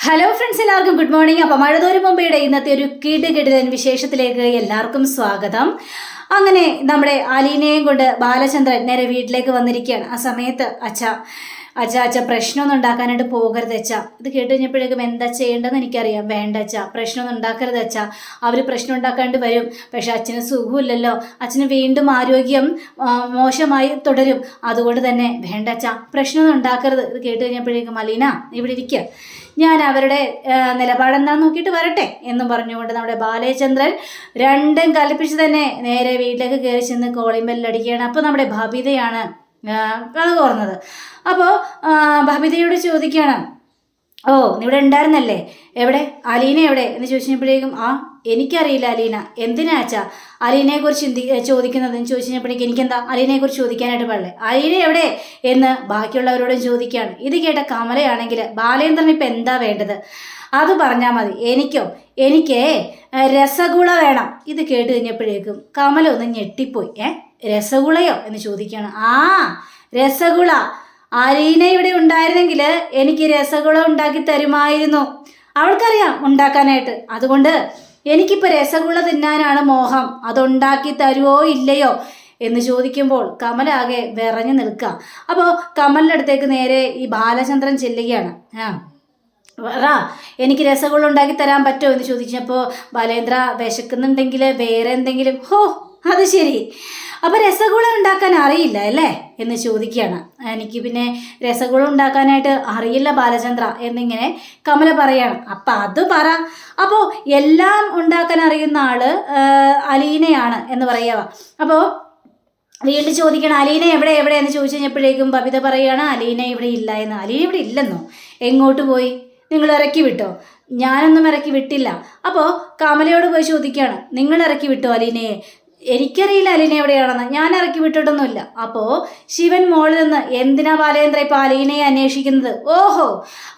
Hello friends, എല്ലാവർക്കും good morning. അപ്പം മഴതോരും മുമ്പയുടെ ഇന്നത്തെ ഒരു കിടുകിടൻ വിശേഷത്തിലേക്ക് എല്ലാവർക്കും സ്വാഗതം. അങ്ങനെ നമ്മുടെ അലീനയും കൊണ്ട് ബാലചന്ദ്രൻ നേരെ വീട്ടിലേക്ക് വന്നിരിക്കുകയാണ്. ആ സമയത്ത് അച്ഛ പ്രശ്നമൊന്നും ഉണ്ടാക്കാനായിട്ട് പോകരുത് അച്ഛ. ഇത് കേട്ട് കഴിഞ്ഞപ്പോഴേക്കും എന്താ ചെയ്യേണ്ടതെന്ന് എനിക്കറിയാം. വേണ്ട അച്ഛ, പ്രശ്നമൊന്നും ഉണ്ടാക്കരുത് അച്ഛ. അവർ പ്രശ്നം ഉണ്ടാക്കാണ്ട് വരും. പക്ഷെ അച്ഛന് സുഖമില്ലല്ലോ, അച്ഛന് വീണ്ടും ആരോഗ്യം മോശമായി തുടരും. അതുകൊണ്ട് തന്നെ വേണ്ട അച്ഛ, പ്രശ്നമൊന്നും ഉണ്ടാക്കരുത്. ഇത് കേട്ട് കഴിഞ്ഞപ്പോഴേക്കും അലീന ഇവിടെ ഇരിക്കുക, ഞാൻ അവരുടെ നിലപാടെന്താന്ന് നോക്കിയിട്ട് വരട്ടെ എന്നും പറഞ്ഞുകൊണ്ട് നമ്മുടെ ബാലചന്ദ്രൻ രണ്ടും കൽപ്പിച്ച് തന്നെ നേരെ വീട്ടിലേക്ക് കയറി ചെന്ന് കോളിംഗ് ബെല്ലടിക്കുകയാണ്. അപ്പോൾ നമ്മുടെ ബബിതയാണ് കഥ തുറന്നത്. അപ്പോൾ ബബിതയോട് ചോദിക്കുകയാണ്, ഓ നീ ഇവിടെ ഉണ്ടായിരുന്നല്ലേ, എവിടെ അലീന എവിടെ എന്ന് ചോദിച്ചപ്പോഴേക്കും എനിക്കറിയില്ല അലീന. എന്തിനാ അച്ഛാ അലീനയെക്കുറിച്ച് ചോദിക്കുന്നതെന്ന് ചോദിച്ചപ്പോഴേക്കും എനിക്കെന്താ അലീനയെക്കുറിച്ച് ചോദിക്കാനായിട്ട് പാടില്ലേ, അലീന എവിടെ എന്ന് ബാക്കിയുള്ളവരോടും ചോദിക്കുകയാണ്. ഇത് കേട്ട കമലയാണെങ്കിൽ ബാലേന്ദ്രൻ ഇപ്പം എന്താ വേണ്ടത് അത് പറഞ്ഞാൽ മതി. എനിക്ക് രസഗുള വേണം. ഇത് കേട്ട് കഴിഞ്ഞപ്പോഴേക്കും കമല ഒന്ന് ഞെട്ടിപ്പോയി. രസഗുളയോ എന്ന് ചോദിക്കുകയാണ്. രസഗുള, അലീന ഇവിടെ ഉണ്ടായിരുന്നെങ്കിൽ എനിക്ക് രസഗുള ഉണ്ടാക്കി തരുമായിരുന്നു. അവൾക്കറിയാം ഉണ്ടാക്കാനായിട്ട്. അതുകൊണ്ട് എനിക്കിപ്പോൾ രസഗുള തിന്നാനാണ് മോഹം. അതുണ്ടാക്കി തരുമോ ഇല്ലയോ എന്ന് ചോദിക്കുമ്പോൾ കമല ആകെ വിറഞ്ഞു നിൽക്കുക. അപ്പോൾ കമലിൻ്റെ അടുത്തേക്ക് നേരെ ഈ ബാലചന്ദ്രൻ ചെല്ലുകയാണ്. എനിക്ക് രസഗുള ഉണ്ടാക്കി തരാൻ പറ്റുമോ എന്ന് ചോദിച്ചപ്പോൾ ബാലേന്ദ്ര വിശക്കുന്നുണ്ടെങ്കിൽ വേറെ എന്തെങ്കിലും. അത് ശരി, അപ്പം രസഗുള ഉണ്ടാക്കാൻ അറിയില്ല അല്ലേ എന്ന് ചോദിക്കുകയാണ്. എനിക്ക് പിന്നെ രസഗുള ഉണ്ടാക്കാനായിട്ട് അറിയില്ല ബാലചന്ദ്ര എന്നിങ്ങനെ കമല പറയാണ്. അപ്പം അത് പറ. അപ്പോൾ എല്ലാം ഉണ്ടാക്കാൻ അറിയുന്ന ആള് അലീനയാണ് എന്ന് പറയുക. അപ്പോൾ വീണ്ടും ചോദിക്കണം, അലീന എവിടെ എന്ന് ചോദിച്ചു കഴിഞ്ഞപ്പോഴേക്കും ബബിത പറയുകയാണ്, അലീന ഇവിടെ ഇല്ല എന്ന്. അലീന ഇവിടെ ഇല്ലെന്നോ? എങ്ങോട്ട് പോയി? നിങ്ങൾ ഇറക്കി വിട്ടോ? ഞാനൊന്നും ഇറക്കി വിട്ടില്ല. അപ്പോൾ കമലയോട് പോയി ചോദിക്കുകയാണ്, നിങ്ങൾ ഇറക്കി വിട്ടോ അലീനയെ? എനിക്കറിയില്ല അലീന എവിടെയാണെന്ന്, ഞാൻ ഇറക്കി വിട്ടിട്ടൊന്നുമില്ല. അപ്പോൾ ശിവൻ മോളിൽ നിന്ന് എന്തിനാ ബാലേന്ദ്ര ഇപ്പോൾ അലീനയെ അന്വേഷിക്കുന്നത്? ഓഹോ,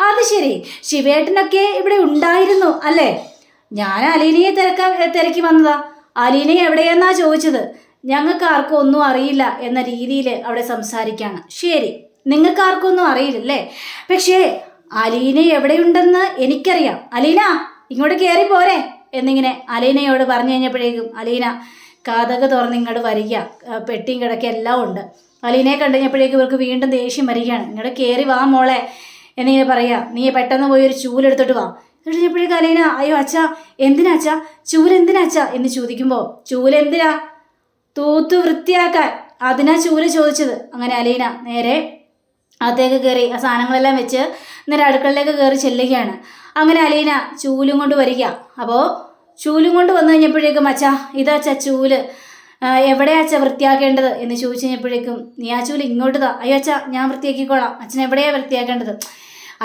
അത് ശരി, ശിവേട്ടനൊക്കെ ഇവിടെ ഉണ്ടായിരുന്നു അല്ലേ? ഞാൻ അലീനയെ തിരക്കി വന്നതാ. അലീന എവിടെയെന്നാ ചോദിച്ചത്. ഞങ്ങൾക്ക് ആർക്കും ഒന്നും അറിയില്ല എന്ന രീതിയിൽ അവിടെ സംസാരിക്കുകയാണ്. ശരി, നിങ്ങൾക്ക് ആർക്കും ഒന്നും അറിയില്ലല്ലേ, പക്ഷേ അലീന എവിടെയുണ്ടെന്ന് എനിക്കറിയാം. അലീന ഇങ്ങോട്ട് കയറി പോരെ എന്നിങ്ങനെ അലീനയോട് പറഞ്ഞു കഴിഞ്ഞപ്പോഴേക്കും അലീന കഥക് തുറന്ന് ഇങ്ങോട്ട് വരിക. പെട്ടിയും കിടക്കുക എല്ലാം ഉണ്ട്. അലീനയെ കണ്ടു കഴിഞ്ഞപ്പോഴേക്കും ഇവർക്ക് വീണ്ടും ദേഷ്യം വരികയാണ്. ഇങ്ങോട്ട് കയറി വാ മോളെ എന്നിങ്ങനെ പറയുക. നീ പെട്ടെന്ന് പോയി ഒരു ചൂലെടുത്തിട്ട് വാ. കഴിഞ്ഞപ്പോഴേക്കും അലീന, അയ്യോ അച്ഛാ, എന്തിനാ അച്ഛാ ചൂലെന്തിനാ അച്ഛാ എന്ന് ചോദിക്കുമ്പോൾ, ചൂലെന്തിനാ? തൂത്തു വൃത്തിയാക്കാൻ, അതിനാ ചൂല് ചോദിച്ചത്. അങ്ങനെ അലീന നേരെ അകത്തേക്ക് കയറി ആ സാധനങ്ങളെല്ലാം വെച്ച് നേരെ അടുക്കളയിലേക്ക് കയറി ചെല്ലുകയാണ്. അങ്ങനെ അലീന ചൂലും കൊണ്ട് വരിക. അപ്പോൾ ചൂലും കൊണ്ട് വന്നു കഴിഞ്ഞപ്പോഴേക്കും, അച്ഛാ ഇതാച്ചാ ചൂല്, എവിടെയാ അച്ഛാ വൃത്തിയാക്കേണ്ടത് എന്ന് ചോദിച്ചു കഴിഞ്ഞപ്പോഴേക്കും, നീ ആ ചൂല് ഇങ്ങോട്ട് താ. അയ്യോ അച്ഛാ ഞാൻ വൃത്തിയാക്കിക്കോളാം, അച്ഛൻ എവിടെയാ വൃത്തിയാക്കേണ്ടത്?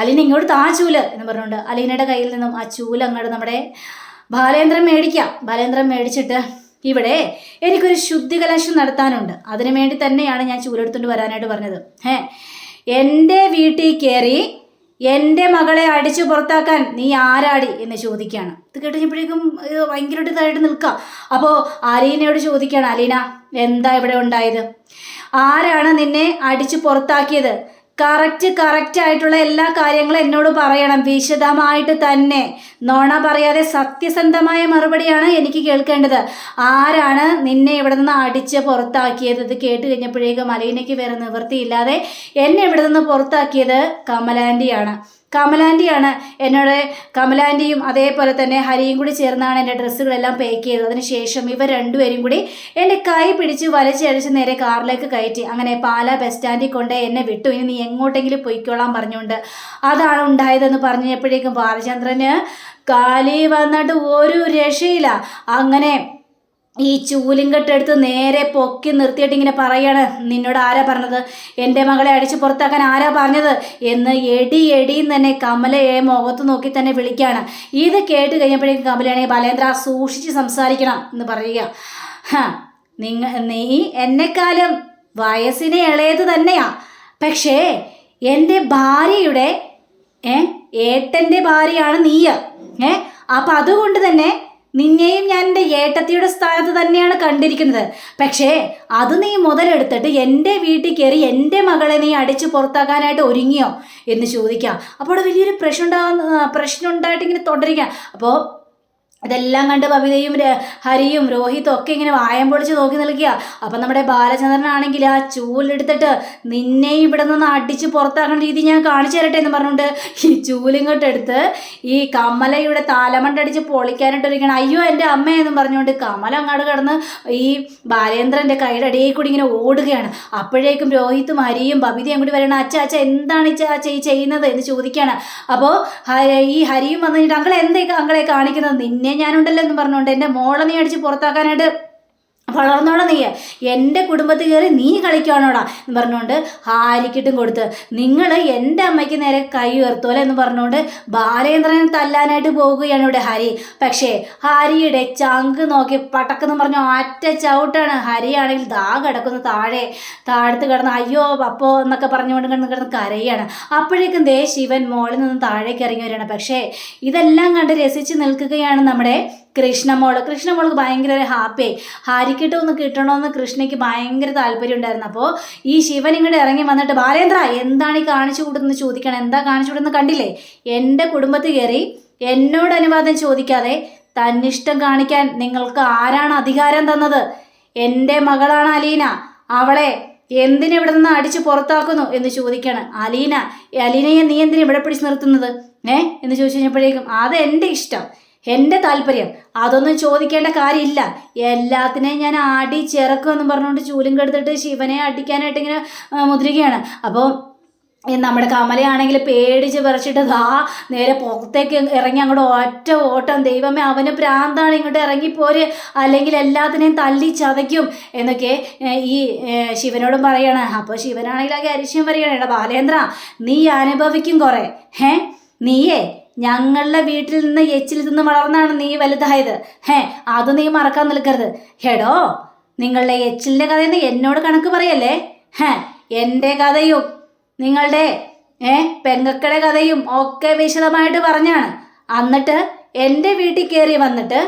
അലീന ഇങ്ങോട്ട് താ ചൂല് എന്ന് പറഞ്ഞുകൊണ്ട് അലീനയുടെ കയ്യിൽ നിന്നും ആ ചൂല് അങ്ങോട്ട് നമ്മുടെ ബാലേന്ദ്രൻ മേടിക്കാം. ബാലേന്ദ്രൻ മേടിച്ചിട്ട്, ഇവിടെ എനിക്കൊരു ശുദ്ധികലശം നടത്താനുണ്ട്, അതിനു വേണ്ടി തന്നെയാണ് ഞാൻ ചൂലെടുത്തുകൊണ്ട് വരാനായിട്ട് പറഞ്ഞത്. എൻ്റെ വീട്ടിൽ കയറി എൻ്റെ മകളെ അടിച്ചു പുറത്താക്കാൻ നീ ആരാടി എന്ന് ചോദിക്കുകയാണ്. ഇത് കേട്ടുകഴിഞ്ഞപ്പോഴേക്കും ഭയങ്കരമായിട്ട് ഇതായിട്ട് നിൽക്കുക. അപ്പോൾ അലീനയോട് ചോദിക്കുകയാണ്, അലീന എന്താ ഇവിടെ ഉണ്ടായത്? ആരാണ് നിന്നെ അടിച്ചു പുറത്താക്കിയത്? കറക്റ്റ് ആയിട്ടുള്ള എല്ലാ കാര്യങ്ങളും എന്നോട് പറയണം, വിശദമായിട്ട് തന്നെ. നോണ പറയാതെ സത്യസന്ധമായ മറുപടിയാണ് എനിക്ക് കേൾക്കേണ്ടത്. ആരാണ് നിന്നെ ഇവിടെ നിന്ന് അടിച്ച് പുറത്താക്കിയത്? ഇത് കേട്ട് കഴിഞ്ഞപ്പോഴേക്കും അലീനയ്ക്ക് വേറെ നിവൃത്തിയില്ലാതെ, എന്നെ ഇവിടെ നിന്ന് പുറത്താക്കിയത് കമലാൻ്റിയാണ് എന്നോട്. കമലാൻ്റിയും അതേപോലെ തന്നെ ഹരിയും കൂടി ചേർന്നാണ് എൻ്റെ ഡ്രസ്സുകളെല്ലാം പാക്ക് ചെയ്തത്. അതിനുശേഷം ഇവർ രണ്ടുപേരും കൂടി എൻ്റെ കൈ പിടിച്ച് വലിച്ചടിച്ച് നേരെ കാറിലേക്ക് കയറ്റി. അങ്ങനെ പാലാ ബസ് സ്റ്റാൻഡിൽ കൊണ്ട് എന്നെ വിട്ടു. ഇനി നീ എങ്ങോട്ടെങ്കിലും പൊയ്ക്കോളാൻ പറഞ്ഞുകൊണ്ട് അതാണ് ഉണ്ടായതെന്ന് പറഞ്ഞപ്പോഴേക്കും ബാലചന്ദ്രന് കാലി വന്നിട്ട് ഒരു രക്ഷയില്ല. അങ്ങനെ ഈ ചൂലും കെട്ടെടുത്ത് നേരെ പൊക്കി നിർത്തിയിട്ട് ഇങ്ങനെ പറയാണ്, നിന്നോട് ആരാ പറഞ്ഞത്? എൻ്റെ മകളെ അടിച്ച് പുറത്താക്കാൻ ആരാ പറഞ്ഞത് എന്ന് എടിയും തന്നെ കമലയെ മുഖത്ത് നോക്കി തന്നെ വിളിക്കുകയാണ്. ഇത് കേട്ട് കഴിഞ്ഞപ്പോഴേക്കും കമലയാണെങ്കിൽ, ബാലേന്ദ്ര സൂക്ഷിച്ച് സംസാരിക്കണം എന്ന് പറയുക. നീ എന്നെക്കാളും വയസ്സിനെ ഇളയത് തന്നെയാ, പക്ഷേ എൻ്റെ ഭാര്യയുടെ ഏട്ടൻ്റെ ഭാര്യയാണ് നീ. അപ്പം അതുകൊണ്ട് തന്നെ നിന്നെയും ഞാൻ എൻ്റെ ഏട്ടത്തിയുടെ സ്ഥാനത്ത് തന്നെയാണ് കണ്ടിരിക്കുന്നത്. പക്ഷേ അത് നീ മുതലെടുത്തിട്ട് എൻ്റെ വീട്ടിൽ കയറി എൻ്റെ മകളെ നീ അടിച്ച് പുറത്താക്കാനായിട്ട് ഒരുങ്ങിയോ എന്ന് ചോദിക്കാം. അപ്പോൾ അവിടെ വലിയൊരു പ്രശ്നം ഉണ്ടായിട്ട് ഇങ്ങനെ തുടരുക. അപ്പോൾ ഇതെല്ലാം കണ്ട് ബബിതയും ഹരിയും രോഹിത്തും ഒക്കെ ഇങ്ങനെ വായം പൊളിച്ച് നോക്കി നിൽക്കുക. അപ്പം നമ്മുടെ ബാലചന്ദ്രനാണെങ്കിൽ ആ ചൂലെടുത്തിട്ട് നിന്നെ ഇവിടെ നിന്ന് അടിച്ച് പുറത്താക്കുന്ന രീതി ഞാൻ കാണിച്ചു തരട്ടെ എന്ന് പറഞ്ഞുകൊണ്ട് ഈ ചൂലിങ്ങോട്ട് എടുത്ത് ഈ കമലയുടെ താലമണ്ടടിച്ച് പൊളിക്കാനായിട്ട് ഒരുക്കണം. അയ്യോ എൻ്റെ അമ്മയെന്നും പറഞ്ഞുകൊണ്ട് കമല അങ്ങോട്ട് കിടന്ന് ഈ ബാലേന്ദ്രൻ്റെ കൈയുടെ ഇടയിൽ കൂടി ഇങ്ങനെ ഓടുകയാണ്. അപ്പോഴേക്കും രോഹിത്തും ഹരിയും ബബിതയും കൂടി വരണം. അച്ഛ എന്താണ് ചെയ്യുന്നത് എന്ന് ചോദിക്കുകയാണ്. അപ്പോൾ ഈ ഹരിയും വന്നു കഴിഞ്ഞിട്ട് അങ്ങളെ എന്തേക്ക് അങ്ങളെ കാണിക്കുന്നത്, നിന്നെ ഞാനുണ്ടല്ലോ എന്ന് പറഞ്ഞുകൊണ്ട് എൻ്റെ മോളെ നീ അടിച്ച് പുറത്താക്കാനായിട്ട് വളർന്നോടാ നീ, എൻ്റെ കുടുംബത്തിൽ കയറി നീ കളിക്കുകയാണോടാ എന്ന് പറഞ്ഞുകൊണ്ട് ഹാരിക്കിട്ടും കൊടുത്ത് നിങ്ങൾ എൻ്റെ അമ്മയ്ക്ക് നേരെ കൈ ഉയർത്തുമല്ലോ എന്ന് പറഞ്ഞുകൊണ്ട് ബാലേന്ദ്രനെ തല്ലാനായിട്ട് പോകുകയാണ് ഇവിടെ ഹരി. പക്ഷേ ഹരിയുടെ ചങ്ക് നോക്കി പടക്കെന്ന് പറഞ്ഞു ഒറ്റ ചവിട്ടാണ്. ഹരിയാണെങ്കിൽ ദാ കിടക്കുന്ന താഴത്ത് കിടന്ന് അയ്യോ അപ്പോ എന്നൊക്കെ പറഞ്ഞുകൊണ്ട് കിടന്ന് കരയാണ്. അപ്പോഴേക്കും ദേ ശിവൻ മോളിൽ നിന്ന് താഴേക്ക് ഇറങ്ങി വരികയാണ്. പക്ഷേ ഇതെല്ലാം കണ്ട് രസിച്ച് നിൽക്കുകയാണ് നമ്മുടെ കൃഷ്ണമോൾക്ക് ഭയങ്കര ഹാപ്പിയായി. ഹാരിക്കിട്ട് ഒന്ന് കിട്ടണമെന്ന് കൃഷ്ണയ്ക്ക് ഭയങ്കര താല്പര്യം ഉണ്ടായിരുന്നു. അപ്പോൾ ഈ ശിവൻ ഇങ്ങോട്ട് ഇറങ്ങി വന്നിട്ട് ബാലേന്ദ്ര എന്താണ് ഈ കാണിച്ചു കൂട്ടുന്നത് ചോദിക്കണം. എന്താ കാണിച്ചു കൂട്ടുന്നത് കണ്ടില്ലേ, എൻ്റെ കുടുംബത്തിൽ കയറി എന്നോട് അനുവാദം ചോദിക്കാതെ തന്നിഷ്ടം കാണിക്കാൻ നിങ്ങൾക്ക് ആരാണ് അധികാരം തന്നത്? എൻ്റെ മകളാണ് അലീന, അവളെ എന്തിനിവിടെ നിന്ന് അടിച്ച് പുറത്താക്കുന്നു എന്ന് ചോദിക്കാണ്. അലീനയെ നീ എന്തിനാ ഇവിടെ പിടിച്ച് നിർത്തുന്നത് എന്ന് ചോദിച്ചു കഴിഞ്ഞപ്പോഴേക്കും അത് എൻ്റെ ഇഷ്ടം, എൻ്റെ താല്പര്യം, അതൊന്നും ചോദിക്കേണ്ട കാര്യമില്ല, എല്ലാത്തിനെയും ഞാൻ ആടി ചിറക്കുമെന്നും പറഞ്ഞുകൊണ്ട് ചൂലും കെടുത്തിട്ട് ശിവനെ അടിക്കാനായിട്ട് ഇങ്ങനെ മുദ്രികയാണ്. അപ്പോൾ നമ്മുടെ കമലയാണെങ്കിൽ പേടിച്ച് വിറച്ചിട്ട് നേരെ പുറത്തേക്ക് ഇറങ്ങി അങ്ങോട്ട് ഒറ്റ ഓട്ടം. ദൈവമേ അവന് പ്രാന്താണ്, ഇങ്ങോട്ട് ഇറങ്ങിപ്പോര് അല്ലെങ്കിൽ എല്ലാത്തിനെയും തല്ലി ചതയ്ക്കും എന്നൊക്കെ ഈ ശിവനോടും പറയാണ്. അപ്പോൾ ശിവനാണെങ്കിൽ ആ അരിശ്യം പറയുകയാണ്, എടാ ബാലേന്ദ്ര നീ അനുഭവിക്കും കുറേ, നീയേ ഞങ്ങളുടെ വീട്ടിൽ നിന്ന് എച്ചിൽ നിന്ന് വളർന്നാണ് നീ വലുതായത്, അത് നീ മറക്കാൻ നിൽക്കരുത്. ഹെടോ നിങ്ങളുടെ എച്ചിലിൻ്റെ കഥയെന്ന് എന്നോട് കണക്ക് പറയല്ലേ, എൻ്റെ കഥയും നിങ്ങളുടെ പെങ്ങക്കടെ കഥയും ഒക്കെ വിശദമായിട്ട് പറഞ്ഞാണ്. എന്നിട്ട് എൻ്റെ വീട്ടിൽ കയറി വന്നിട്ട്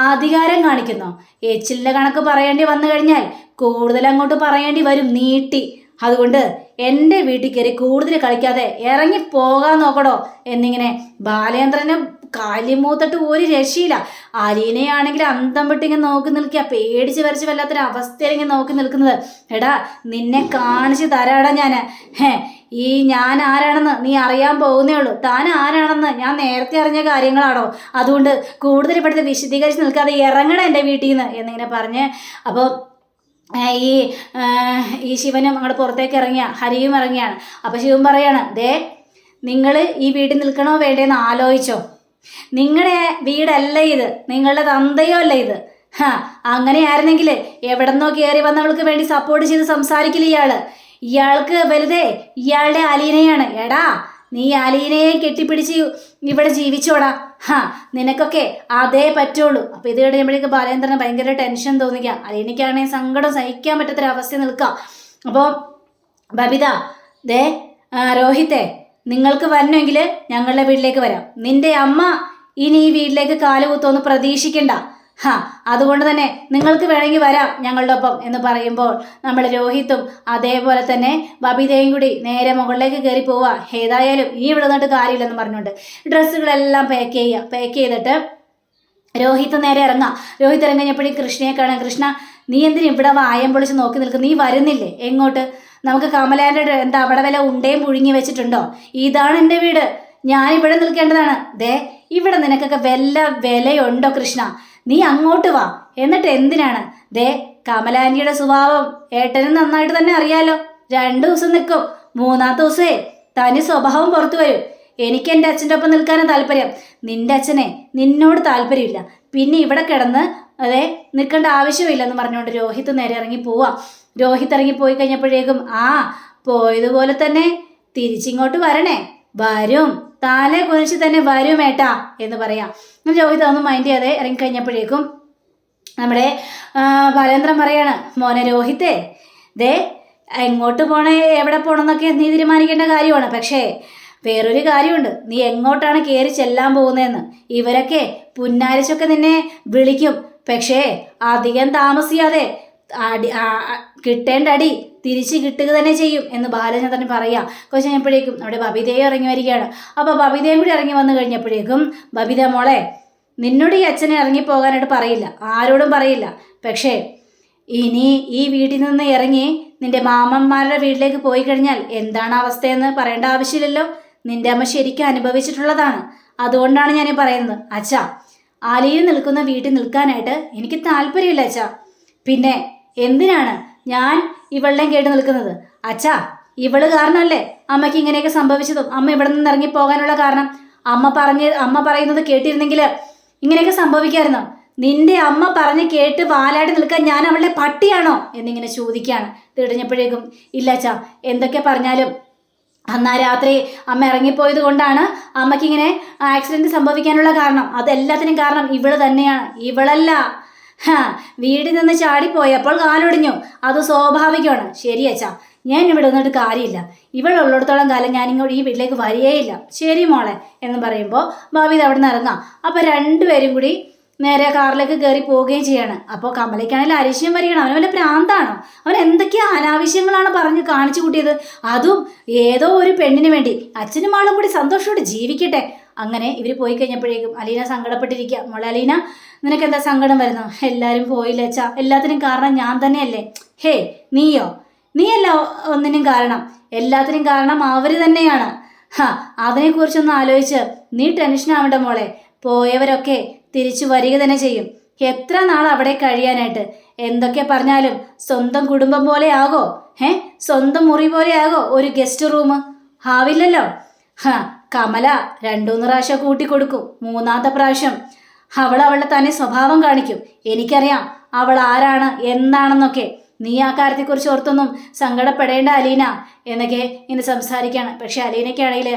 അധികാരം കാണിക്കുന്നു. എച്ചിലിൻ്റെ കണക്ക് പറയേണ്ടി വന്നു കഴിഞ്ഞാൽ കൂടുതൽ അങ്ങോട്ട് പറയേണ്ടി വരും നീട്ടി. അതുകൊണ്ട് എൻ്റെ വീട്ടിൽ കയറി കൂടുതൽ കളിക്കാതെ ഇറങ്ങി പോകാൻ നോക്കടോ എന്നിങ്ങനെ ബാലേന്ദ്രന് കാലിമൂത്തിട്ട് ഒരു രക്ഷയില്ല. അലീനയാണെങ്കിൽ അന്തം വിട്ടിങ്ങനെ നോക്കി നിൽക്കുക, പേടിച്ച് വരച്ച് വല്ലാത്തൊരു അവസ്ഥയിലിങ്ങനെ നോക്കി നിൽക്കുന്നത്. എടാ നിന്നെ കാണിച്ച് തരാടാ ഞാൻ ആരാണെന്ന് നീ അറിയാൻ പോകുന്നേ ഉള്ളൂ. താൻ ആരാണെന്ന് ഞാൻ നേരത്തെ അറിഞ്ഞ കാര്യങ്ങളാണോ, അതുകൊണ്ട് കൂടുതൽ ഇവിടുത്തെ വിശദീകരിച്ച് നിൽക്കാതെ ഇറങ്ങണം എൻ്റെ വീട്ടിൽ നിന്ന് എന്നിങ്ങനെ പറഞ്ഞ് അപ്പോൾ ഈ ശിവനും അങ്ങോട്ട് പുറത്തേക്ക് ഹരിയും ഇറങ്ങിയാണ്. അപ്പോൾ ശിവൻ പറയാണ്, നിങ്ങൾ ഈ വീട്ടിൽ നിൽക്കണോ വേണ്ടേന്ന് ആലോചിച്ചോ, നിങ്ങളുടെ വീടല്ല ഇത്, നിങ്ങളുടെ തന്തയോ അല്ല ഇത്. അങ്ങനെയായിരുന്നെങ്കിൽ എവിടെ നിന്നോ കയറി വന്നവൾക്ക് വേണ്ടി സപ്പോർട്ട് ചെയ്ത് സംസാരിക്കില്ല ഇയാൾക്ക് വലുതേ ഇയാളുടെ അലീനയാണ്. എടാ നീ അലീനയെ കെട്ടിപ്പിടിച്ച് ഇവിടെ ജീവിച്ചോടാ, നിനക്കൊക്കെ അതേ പറ്റുള്ളൂ. അപ്പോൾ ഇത് കഴിയുമ്പോഴേക്ക് ബാലേന്ദ്രന് ഭയങ്കര ടെൻഷൻ തോന്നിക്കുക. അലീനയ്ക്കാണെങ്കിൽ സങ്കടം സഹിക്കാൻ പറ്റാത്തൊരവസ്ഥ നിൽക്കുക. അപ്പോൾ ബബിത രോഹിത്തെ നിങ്ങൾക്ക് വരണമെങ്കിൽ ഞങ്ങളുടെ വീട്ടിലേക്ക് വരാം, നിന്റെ അമ്മ ഇനി ഈ വീട്ടിലേക്ക് കാലുകുത്തോന്ന് പ്രതീക്ഷിക്കണ്ട, അതുകൊണ്ട് തന്നെ നിങ്ങൾക്ക് വേണമെങ്കിൽ വരാം ഞങ്ങളുടെ ഒപ്പം എന്ന് പറയുമ്പോൾ നമ്മൾ രോഹിത്തും അതേപോലെ തന്നെ ബബിതയും കൂടി നേരെ മുകളിലേക്ക് കയറി പോവുക. ഏതായാലും ഈ ഇവിടെ നിന്നിട്ട് കാര്യമില്ലെന്ന് പറഞ്ഞുകൊണ്ട് ഡ്രസ്സുകളെല്ലാം പാക്ക് ചെയ്തിട്ട് രോഹിത്ത് നേരെ രോഹിത്ത് ഇറങ്ങിയപ്പോഴേക്കും കൃഷ്ണയെ കാണാം. കൃഷ്ണ നീ എന്തിനും ഇവിടെ വായം പൊളിച്ച് നോക്കി നിൽക്കും, നീ വരുന്നില്ലേ എങ്ങോട്ട്? നമുക്ക് കമലാൻ്റെ എന്താ അവിടെ വില ഉണ്ടയും പുഴുങ്ങി വെച്ചിട്ടുണ്ടോ? ഇതാണ് എൻ്റെ വീട്, ഞാനിവിടെ നിൽക്കേണ്ടതാണ്. ഇവിടെ നിനക്കൊക്കെ വല്ല വിലയുണ്ടോ കൃഷ്ണ? നീ അങ്ങോട്ട് വാ. എന്നിട്ട് എന്തിനാണ്? കമലാൻ്റിയുടെ സ്വഭാവം ഏട്ടനും നന്നായിട്ട് തന്നെ അറിയാലോ. 2 ദിവസം നിൽക്കും, 3-ാമത്തെ ദിവസമേ തനി സ്വഭാവം പുറത്തു വരും. എനിക്ക് എൻ്റെ അച്ഛൻ്റെ ഒപ്പം നിൽക്കാനും താല്പര്യം, നിൻ്റെ അച്ഛനെ നിന്നോട് താല്പര്യമില്ല. പിന്നെ ഇവിടെ കിടന്ന് നിൽക്കേണ്ട ആവശ്യമില്ലെന്ന് പറഞ്ഞുകൊണ്ട് രോഹിത്ത് നേരെ ഇറങ്ങി പോവാം. രോഹിത്ത് ഇറങ്ങിപ്പോയി കഴിഞ്ഞപ്പോഴേക്കും പോയതുപോലെ തന്നെ തിരിച്ചിങ്ങോട്ട് വരണേ, വരും, താലെ കുനിച്ച് തന്നെ വരും ഏട്ടാ എന്ന് പറയാം. രോഹിത് അതൊന്നും മൈൻഡ് ചെയ്യാതെ ഇറങ്ങിക്കഴിഞ്ഞപ്പോഴേക്കും നമ്മുടെ ബാലേന്ദ്രൻ പറയാണ്, മോനെ രോഹിത്തേ എങ്ങോട്ട് പോണേ എവിടെ പോകണമെന്നൊക്കെ നീ തീരുമാനിക്കേണ്ട കാര്യമാണ്. പക്ഷേ വേറൊരു കാര്യമുണ്ട്, നീ എങ്ങോട്ടാണ് കയറി ചെല്ലാൻ പോകുന്നതെന്ന്. ഇവരൊക്കെ പുന്നാരിച്ചൊക്കെ നിന്നെ വിളിക്കും. പക്ഷേ അധികം താമസിയാതെ കിട്ടേണ്ട അടി തിരിച്ച് കിട്ടുക തന്നെ ചെയ്യും എന്ന് ബാലചന്ദ്രൻ പറയാ. കുറച്ച് കഴിഞ്ഞപ്പോഴേക്കും നമ്മുടെ ബബിതയും ഇറങ്ങി വരികയാണ്. അപ്പോൾ ബബിതയും കൂടി ഇറങ്ങി വന്നു കഴിഞ്ഞപ്പോഴേക്കും, ബബിത മോളെ, നിന്നോട് ഈ അച്ഛനെ ഇറങ്ങിപ്പോകാനായിട്ട് പറയില്ല, ആരോടും പറയില്ല. പക്ഷേ ഇനി ഈ വീട്ടിൽ നിന്ന് ഇറങ്ങി നിന്റെ മാമന്മാരുടെ വീട്ടിലേക്ക് പോയി കഴിഞ്ഞാൽ എന്താണ് അവസ്ഥയെന്ന് പറയേണ്ട ആവശ്യമില്ലല്ലോ. നിന്റെ അമ്മ ശരിക്കും അനുഭവിച്ചിട്ടുള്ളതാണ്. അതുകൊണ്ടാണ് ഞാൻ പറയുന്നത്. അച്ഛാ, ആലിയിൽ നിൽക്കുന്ന വീട്ടിൽ നിൽക്കാനായിട്ട് എനിക്ക് താല്പര്യമില്ല അച്ഛാ. പിന്നെ എന്തിനാണ് ഞാൻ ഇവളുടെയും കേട്ട് നിൽക്കുന്നത്? അച്ഛാ, ഇവള് കാരണമല്ലേ അമ്മയ്ക്ക് ഇങ്ങനെയൊക്കെ സംഭവിച്ചതും അമ്മ ഇവിടെ നിന്ന് ഇറങ്ങി പോകാനുള്ള കാരണം. അമ്മ പറയുന്നത് കേട്ടിരുന്നെങ്കിൽ ഇങ്ങനെയൊക്കെ സംഭവിക്കാമായിരുന്നോ? നിന്റെ അമ്മ പറഞ്ഞ് കേട്ട് വാലായിട്ട് നിൽക്കാൻ ഞാൻ അവളുടെ പട്ടിയാണോ എന്നിങ്ങനെ ചോദിക്കുകയാണ്. തിടഞ്ഞപ്പോഴേക്കും, ഇല്ല അച്ഛാ, എന്തൊക്കെ പറഞ്ഞാലും അന്നാ രാത്രി അമ്മ ഇറങ്ങിപ്പോയത് കൊണ്ടാണ് അമ്മയ്ക്കിങ്ങനെ ആക്സിഡൻറ്റ് സംഭവിക്കാനുള്ള കാരണം. അതെല്ലാത്തിനും കാരണം ഇവള് തന്നെയാണ്. ഇവളല്ല, വീട്ടിൽ നിന്ന് ചാടിപ്പോയപ്പോൾ കാലൊടിഞ്ഞു, അത് സ്വാഭാവികമാണ്. ശരി അച്ഛാ, ഞാൻ ഇവിടെ നിന്നിട്ട് കാര്യമില്ല. ഇവളുള്ളിടത്തോളം കാലം ഞാനിങ്ങോട്ട് ഈ വീട്ടിലേക്ക് വരികയില്ല. ശരി മോളെ എന്ന് പറയുമ്പോൾ ബബിത അവിടെ നിന്ന് ഇറങ്ങാം. അപ്പോൾ രണ്ടുപേരും കൂടി നേരെ കാറിലേക്ക് കയറി പോവുകയും ചെയ്യാണ്. അപ്പോൾ കമലയ്ക്കാണെങ്കിൽ അരിശ്യം വരികയാണ്. അവന് വല്ല പ്രാന്താണോ? അവൻ എന്തൊക്കെയാ അനാവശ്യങ്ങളാണ് പറഞ്ഞ് കാണിച്ചു കൂട്ടിയത്. അതും ഏതോ ഒരു പെണ്ണിന് വേണ്ടി. അച്ഛനും ആളും കൂടി സന്തോഷത്തോടെ ജീവിക്കട്ടെ. അങ്ങനെ ഇവർ പോയി കഴിഞ്ഞപ്പോഴേക്കും അലീന സങ്കടപ്പെട്ടിരിക്കുക. മോളെ അലീന, നിനക്ക് എന്താ സങ്കടം വരുന്നു? എല്ലാവരും പോയില്ല അച്ഛാ, എല്ലാത്തിനും കാരണം ഞാൻ തന്നെയല്ലേ. ഹേ, നീയല്ല ഒന്നിനും കാരണം, എല്ലാത്തിനും കാരണം അവർ തന്നെയാണ്. അതിനെക്കുറിച്ചൊന്ന് ആലോചിച്ച് നീ ടെൻഷനാവണ്ട മോളെ. പോയവരൊക്കെ തിരിച്ചു വരിക തന്നെ ചെയ്യും. എത്ര നാൾ അവിടെ കഴിയാനായിട്ട്? എന്തൊക്കെ പറഞ്ഞാലും സ്വന്തം കുടുംബം പോലെ ആകോ? സ്വന്തം മുറി പോലെ ആകോ ഒരു ഗസ്റ്റ് റൂം? ആവില്ലല്ലോ. കമല 2-3 പ്രാവശ്യം കൂട്ടിക്കൊടുക്കും. 3-ാമത്തെ പ്രാവശ്യം അവളുടെ തന്നെ സ്വഭാവം കാണിക്കും. എനിക്കറിയാം അവൾ ആരാണ് എന്താണെന്നൊക്കെ. നീ ആ കാര്യത്തെക്കുറിച്ച് ഓർത്തൊന്നും സങ്കടപ്പെടേണ്ട അലീന എന്നൊക്കെ ഇന്ന് സംസാരിക്കുകയാണ്. പക്ഷെ അലീനയ്ക്കാണെങ്കിൽ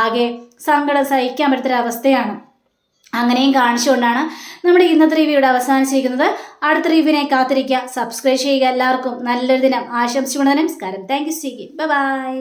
ആകെ സങ്കടം സഹിക്കാൻ പറ്റാത്തൊരവസ്ഥയാണ്. അങ്ങനെയും കാണിച്ചുകൊണ്ടാണ് നമ്മുടെ ഇന്നത്തെ റിവ്യൂടെ അവസാനിച്ചിരിക്കുന്നത്. അടുത്ത റിവ്യൂവിനെ കാത്തിരിക്കുക, സബ്സ്ക്രൈബ് ചെയ്യുക. എല്ലാവർക്കും നല്ലൊരു ദിനം ആശംസിച്ചുകൊണ്ട് നമസ്കാരം. Thank you. ബൈ.